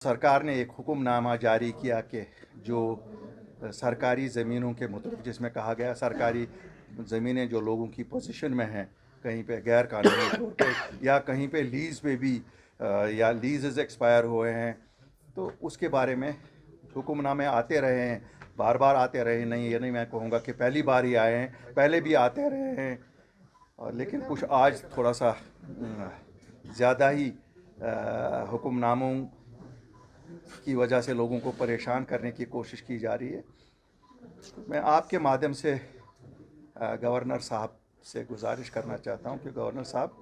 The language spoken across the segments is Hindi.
सरकार ने एक हुक्मनामा जारी किया कि जो सरकारी ज़मीनों के मुताबिक, जिसमें कहा गया सरकारी ज़मीनें जो लोगों की पोजीशन में हैं, कहीं पे गैर कानूनी तौर पे या कहीं पे लीज़ पे भी या लीज़ एक्सपायर हुए हैं, तो उसके बारे में हुक्मनामे आते रहे हैं, बार बार आते रहे। नहीं, ये नहीं मैं कहूँगा कि पहली बार ही आए हैं, पहले भी आते रहे हैं। लेकिन कुछ आज थोड़ा सा ज़्यादा ही हुक्मनामों की वजह से लोगों को परेशान करने की कोशिश की जा रही है। मैं आपके माध्यम से गवर्नर साहब से गुजारिश करना चाहता हूं कि गवर्नर साहब,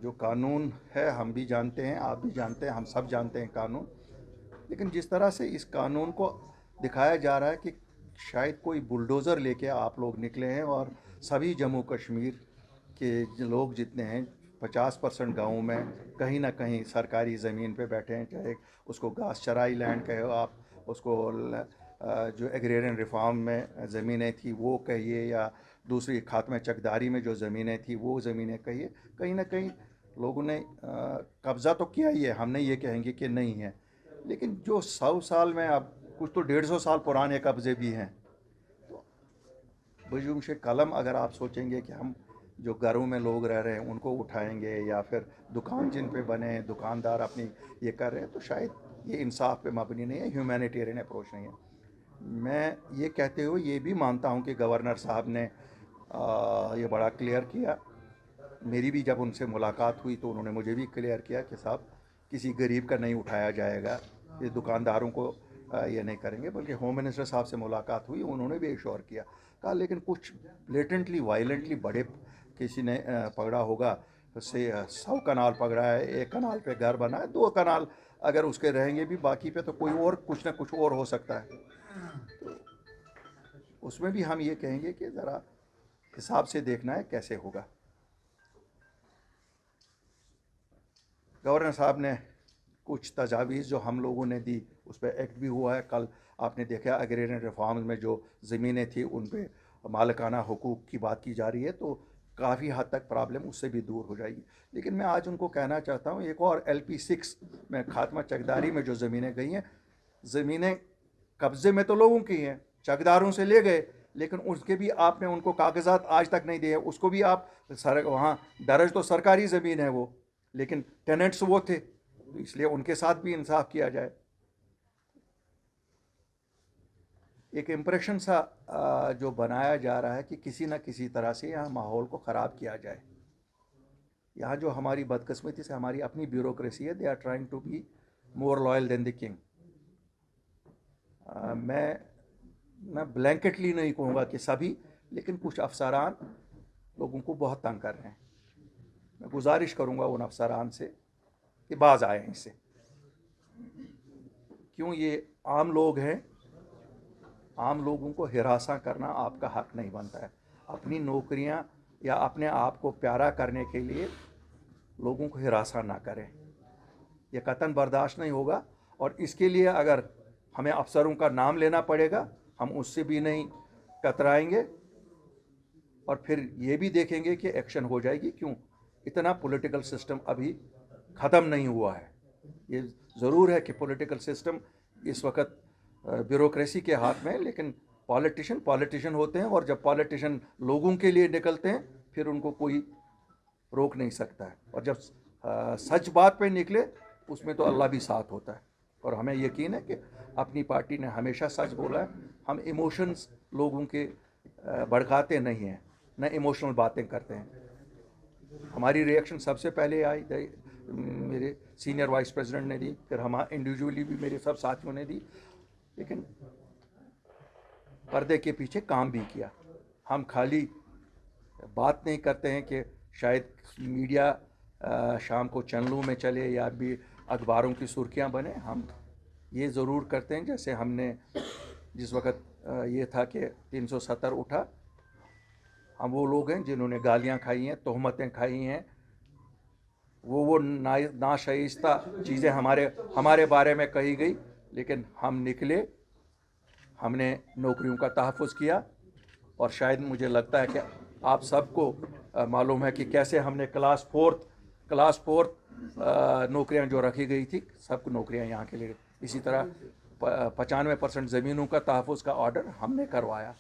जो कानून है हम भी जानते हैं, आप भी जानते हैं, हम सब जानते हैं कानून, लेकिन जिस तरह से इस कानून को दिखाया जा रहा है कि शायद कोई बुलडोज़र लेके आप लोग निकले हैं और सभी जम्मू कश्मीर के लोग जितने हैं 50% गाँव में कहीं ना कहीं सरकारी ज़मीन पे बैठे हैं, चाहे उसको घास चराई लैंड कहो आप, उसको जो एग्रेरियन रिफॉर्म में ज़मीनें थी वो कहिए, या दूसरी खात्मे चकदारी में जो ज़मीनें थी वो ज़मीनें कहिए, कहीं ना कहीं लोगों ने कब्ज़ा तो किया ही है, हम नहीं ये कहेंगे कि नहीं है, लेकिन जो 100 साल में, अब कुछ तो 150 साल पुराने कब्ज़े भी हैं। तो बजूम से कलम अगर आप सोचेंगे कि हम जो घरों में लोग रह रहे हैं उनको उठाएंगे, या फिर दुकान जिन पे बने हैं दुकानदार अपनी ये कर रहे हैं, तो शायद ये इंसाफ पे मबनी नहीं है, ह्यूमैनिटेरियन अप्रोच नहीं है। मैं ये कहते हुए ये भी मानता हूँ कि गवर्नर साहब ने ये बड़ा क्लियर किया। मेरी भी जब उनसे मुलाकात हुई तो उन्होंने मुझे भी क्लियर किया कि साहब, किसी गरीब का नहीं उठाया जाएगा, ये दुकानदारों को ये नहीं करेंगे। बल्कि होम मिनिस्टर साहब से मुलाकात हुई, उन्होंने भी एश्योर किया, कहा लेकिन कुछ ब्लेटेंटली वायलेंटली बड़े किसी ने पकड़ा होगा, उससे 100 कनाल पकड़ा है, 1 कनाल पे घर बना है, 2 कनाल अगर उसके रहेंगे भी, बाकी पे तो कोई और कुछ ना कुछ और हो सकता है। तो उसमें भी हम ये कहेंगे कि ज़रा हिसाब से देखना है कैसे होगा। गवर्नर साहब ने कुछ तजावीज़ जो हम लोगों ने दी उस पर एक्ट भी हुआ है। कल आपने देखा एग्रेरियन रिफॉर्म्स में जो ज़मीनें थी उन पर मालिकाना हुकूक की बात की जा रही है, तो काफ़ी हद तक प्रॉब्लम उससे भी दूर हो जाएगी। लेकिन मैं आज उनको कहना चाहता हूँ, एक और LP6 में खात्मा चकदारी में जो ज़मीनें गई हैं, ज़मीनें कब्ज़े में तो लोगों की हैं, चकदारों से ले गए, लेकिन उसके भी आपने उनको कागजात आज तक नहीं दिए। उसको भी आप वहाँ दर्ज तो सरकारी ज़मीन है वो, लेकिन टेनेंट्स वो थे, तो इसलिए उनके साथ भी इंसाफ किया जाए। एक इम्प्रेशन सा जो बनाया जा रहा है कि किसी न किसी तरह से यहाँ माहौल को ख़राब किया जाए। यहाँ जो हमारी बदकिस्मती से हमारी अपनी ब्यूरोक्रेसी है, they are trying to be more loyal than the king. मैं ब्लैंकेटली नहीं कहूँगा कि सभी, लेकिन कुछ अफसरान लोगों को बहुत तंग कर रहे हैं। मैं गुजारिश करूँगा उन अफसरान से कि बाज आए इससे। क्यों, ये आम लोग हैं, आम लोगों को हिरासा करना आपका हक नहीं बनता है। अपनी नौकरियां या अपने आप को प्यारा करने के लिए लोगों को हिरासा ना करें, यह कतन बर्दाश्त नहीं होगा। और इसके लिए अगर हमें अफसरों का नाम लेना पड़ेगा, हम उससे भी नहीं कतराएंगे, और फिर ये भी देखेंगे कि एक्शन हो जाएगी। क्यों, इतना पॉलिटिकल सिस्टम अभी ख़त्म नहीं हुआ है। ये ज़रूर है कि पॉलिटिकल सिस्टम इस वक्त ब्यूरोक्रेसी के हाथ में है, लेकिन पॉलिटिशियन होते हैं, और जब पॉलिटिशियन लोगों के लिए निकलते हैं फिर उनको कोई रोक नहीं सकता है। और जब सच बात पे निकले उसमें तो अल्लाह भी साथ होता है। और हमें यकीन है कि अपनी पार्टी ने हमेशा सच बोला है। हम इमोशंस लोगों के भड़काते नहीं हैं, न इमोशनल बातें करते हैं। हमारी रिएक्शन सबसे पहले आई मेरे सीनियर वाइस प्रेसिडेंट ने दी, फिर हम इंडिविजुअली भी मेरे सब साथियों ने दी, लेकिन पर्दे के पीछे काम भी किया। हम खाली बात नहीं करते हैं कि शायद मीडिया शाम को चैनलों में चले या भी अखबारों की सुर्खियां बने। हम ये ज़रूर करते हैं, जैसे हमने जिस वक्त ये था कि 370 उठा, हम वो लोग हैं जिन्होंने गालियां खाई हैं, तोहमतें खाई हैं, वो नाशाइस्ता चीज़ें हमारे बारे में कही गई, लेकिन हम निकले, हमने नौकरियों का तहफ़्फ़ुज़ किया। और शायद मुझे लगता है कि आप सबको मालूम है कि कैसे हमने क्लास फोर्थ नौकरियां जो रखी गई थी सब नौकरियां यहाँ के लिए। इसी तरह 95% ज़मीनों का तहफ़्फ़ुज़ का ऑर्डर हमने करवाया।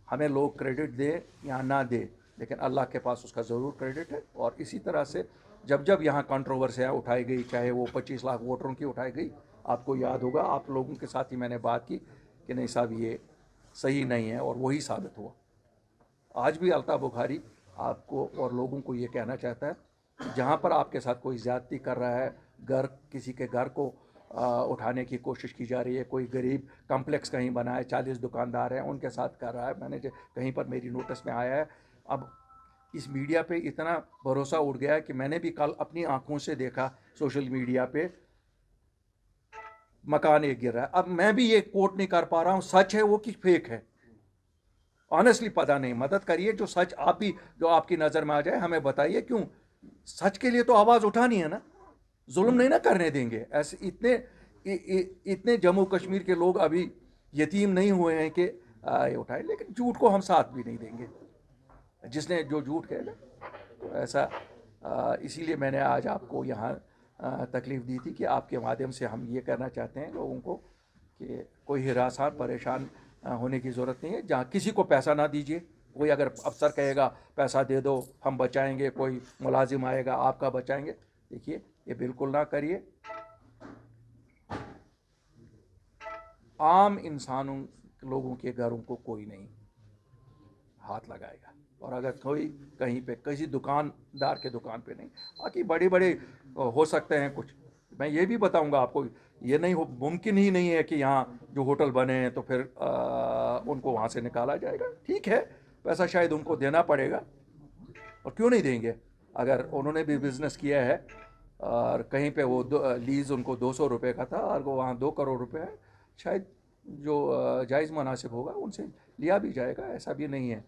हमें लोग क्रेडिट दे या ना दे, लेकिन अल्लाह के पास उसका ज़रूर क्रेडिट है। और इसी तरह से जब जब यहाँ कंट्रोवर्सियाँ उठाई गई, चाहे वो 25 लाख वोटरों की उठाई गई, आपको याद होगा आप लोगों के साथ ही मैंने बात की कि नहीं साहब ये सही नहीं है, और वही साबित हुआ। आज भी अल्ताफ़ बुखारी आपको और लोगों को ये कहना चाहता है, जहाँ पर आपके साथ कोई ज़्यादती कर रहा है, किसी के घर को उठाने की कोशिश की जा रही है, कोई गरीब कम्प्लेक्स कहीं बना है, 40 दुकानदार हैं उनके साथ कर रहा है, मैंने कहीं पर मेरी नोटिस में आया है। अब इस मीडिया पे इतना भरोसा उठ गया है कि मैंने भी कल अपनी आंखों से देखा सोशल मीडिया पे मकान एक गिर रहा है। अब मैं भी ये कोट नहीं कर पा रहा हूँ सच है वो कि फेक है, ऑनेस्टली पता नहीं। मदद करिए, जो सच आप भी जो आपकी नज़र में आ जाए हमें बताइए। क्यों, सच के लिए तो आवाज़ उठानी है ना, जुल्म नहीं ना करने देंगे। ऐसे इतने जम्मू कश्मीर के लोग अभी यतीम नहीं हुए हैं कि ये उठाए, लेकिन झूठ को हम साथ भी नहीं देंगे। जिसने जो झूठ कहेगा तो ऐसा, इसीलिए मैंने आज आपको यहाँ तकलीफ़ दी थी कि आपके माध्यम से हम ये करना चाहते हैं लोगों को कि कोई हिरासान परेशान होने की ज़रूरत नहीं है। जहाँ किसी को पैसा ना दीजिए। कोई अगर अफसर कहेगा पैसा दे दो हम बचाएंगे, कोई मुलाजिम आएगा आपका बचाएंगे, देखिए ये बिल्कुल ना करिए। आम इंसानों लोगों के घरों को कोई नहीं हाथ लगाएगा, और अगर कोई कहीं पे किसी दुकानदार के दुकान पे नहीं, बाकी बड़े बड़े हो सकते हैं कुछ। मैं ये भी बताऊंगा आपको, ये नहीं हो, मुमकिन ही नहीं है कि यहाँ जो होटल बने हैं तो फिर उनको वहाँ से निकाला जाएगा। ठीक है, पैसा शायद उनको देना पड़ेगा, और क्यों नहीं देंगे अगर उन्होंने भी बिज़नेस किया है। और कहीं पे वो लीज़ उनको 200 रुपये का था और वो वहाँ 2 करोड़ रुपए है, शायद जो जायज़ मुनासिब होगा उनसे लिया भी जाएगा, ऐसा भी नहीं है।